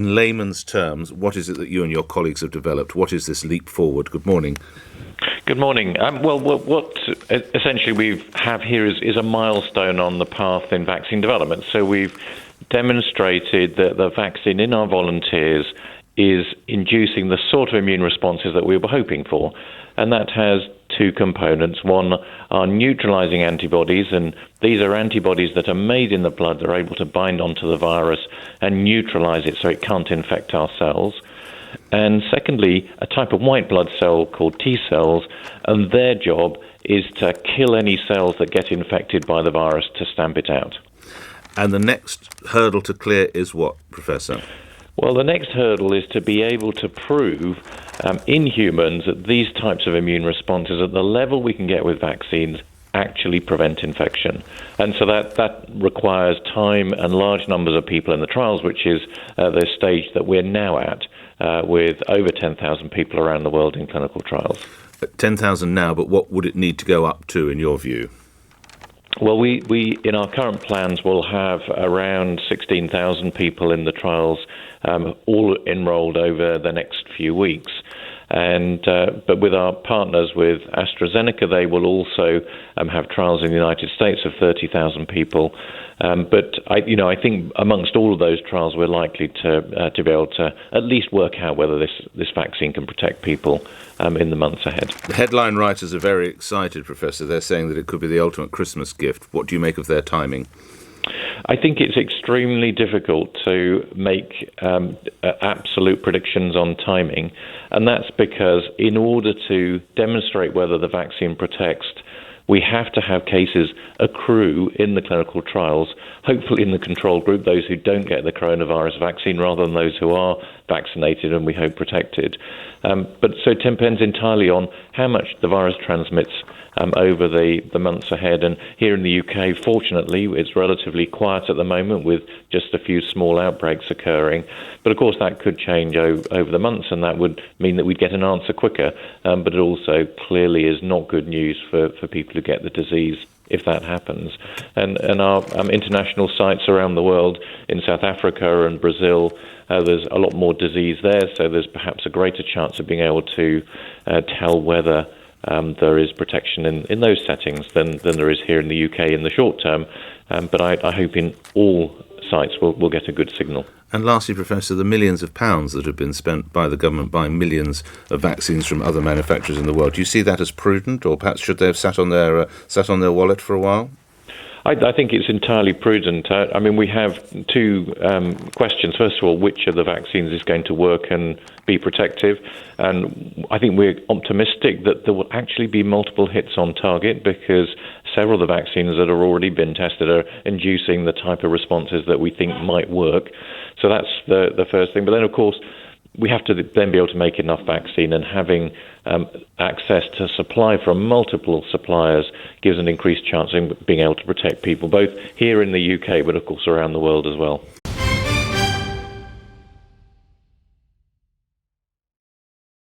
In layman's terms, what is it that you and your colleagues have developed? What is this leap forward? Good morning. Good morning. What essentially we have here is a milestone on the path in vaccine development. So we've demonstrated that the vaccine in our volunteers is inducing the sort of immune responses that we were hoping for. And that has two components. One are neutralizing antibodies, and these are antibodies that are made in the blood that are able to bind onto the virus and neutralize it so it can't infect our cells. And secondly, a type of white blood cell called T cells, and their job is to kill any cells that get infected by the virus to stamp it out. And the next hurdle to clear is what, Professor? Well, the next hurdle is to be able to prove in humans that these types of immune responses at the level we can get with vaccines actually prevent infection. And so that requires time and large numbers of people in the trials, which is the stage that we're now at, with over 10,000 people around the world in clinical trials. 10,000 now, but what would it need to go up to in your view? Well, we in our current plans will have around 16,000 people in the trials, all enrolled over the next few weeks. And but with our partners, with AstraZeneca, they will also have trials in the United States of 30,000 people. But I think amongst all of those trials, we're likely to be able to at least work out whether this vaccine can protect people in the months ahead. The headline writers are very excited, Professor. They're saying that it could be the ultimate Christmas gift. What do you make of their timing? I think it's extremely difficult to make absolute predictions on timing, and that's because in order to demonstrate whether the vaccine protects, we have to have cases accrue in the clinical trials, hopefully in the control group, those who don't get the coronavirus vaccine rather than those who are vaccinated and we hope protected. But so it depends entirely on how much the virus transmits over the months ahead. And here in the UK, fortunately, it's relatively quiet at the moment with just a few small outbreaks occurring. But of course, that could change over the months, and that would mean that we'd get an answer quicker. But it also clearly is not good news for people who get the disease if that happens. And our international sites around the world, in South Africa and Brazil, there's a lot more disease there, so there's perhaps a greater chance of being able to tell whether there is protection in those settings than there is here in the UK in the short term. But I hope in all sites we'll get a good signal. And lastly, Professor, the millions of pounds that have been spent by the government buying millions of vaccines from other manufacturers in the world, do you see that as prudent, or perhaps should they have sat on their wallet for a while? I think it's entirely prudent. We have two questions. First of all, which of the vaccines is going to work and be protective? And I think we're optimistic that there will actually be multiple hits on target, because several of the vaccines that have already been tested are inducing the type of responses that we think might work. So that's the first thing. But then, of course, we have to then be able to make enough vaccine, and having access to supply from multiple suppliers gives an increased chance of being able to protect people, both here in the UK, but of course around the world as well.